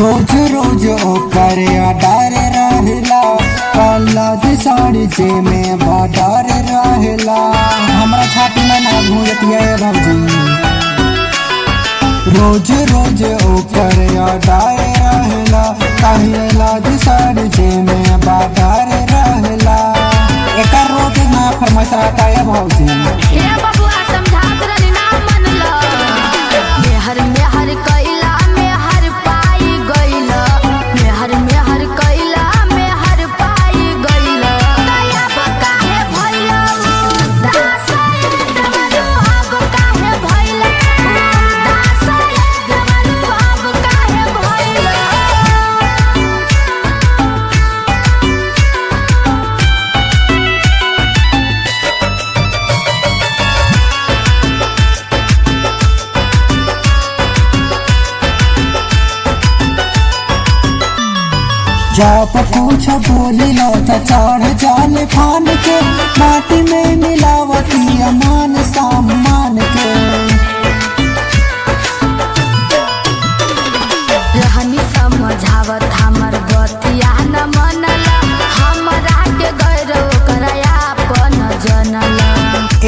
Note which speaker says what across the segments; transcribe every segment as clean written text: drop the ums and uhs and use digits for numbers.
Speaker 1: रोज रोज ओकर डर रहला, कलद साड़ी जे में बडर रहला। हमरा छाती में ना घूरतिया भौजी। रोज रोज ओकर डर रहला, कलद साड़ी जे में बडर रहला। एकर रोज ना फरमाइश रहता है भौजी।
Speaker 2: हे बबुआ समझात रहनी ना मनला, मेहर मेहर कइला मेहर पाई गइला, मेहर मेहर कइला मेहर पाई गइला। दया काहे भइला दास देवरू अब काहे भइला, दास देवरू अब काहे भइला।
Speaker 1: जब कुछ बोली लो तो चढ़ जाल फान के, माटी में मिलावती अमान सम्मान के।
Speaker 2: रहनी समझावत हमर बतिया न मनला, हमरा के गैर ओकरा आपन जनला।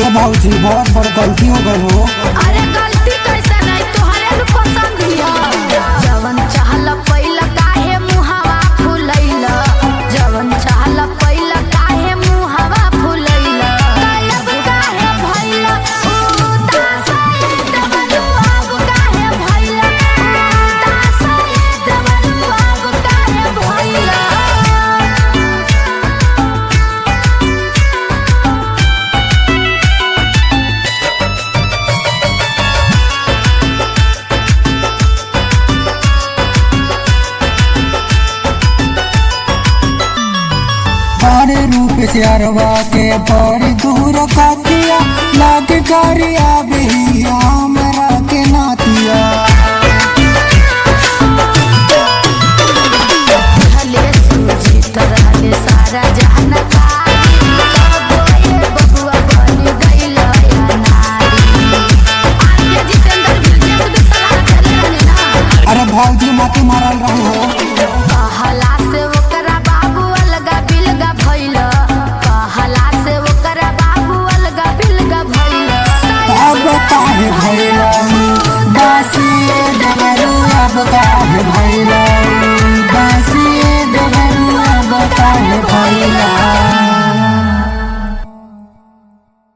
Speaker 1: ए भौजी बहुत बड़ गलती हो गई हो।
Speaker 2: अरे गलती कैसे नहीं, तोहरे न पसंद हिया। जवन चाहला पहिला काहे मुहावा फुलैला, जवन चाहला पहिला काहे मुहावा फुलैला। गायब काहे भइला उदास देवरू अब काहे भइला, उदास देवरू अब काहे भइला।
Speaker 1: बड़े रूप से अरवा के बड़ी दूर कातिया, लाग करिया भी हमरा के नातिया।
Speaker 2: रहले सुजीत रहले सारा जानकारी, तब ये बबुआ बन गइल या नारी। आगे जितेंद्र बिजनेस भी सलाह देले रहने ना।
Speaker 1: अरे भौजी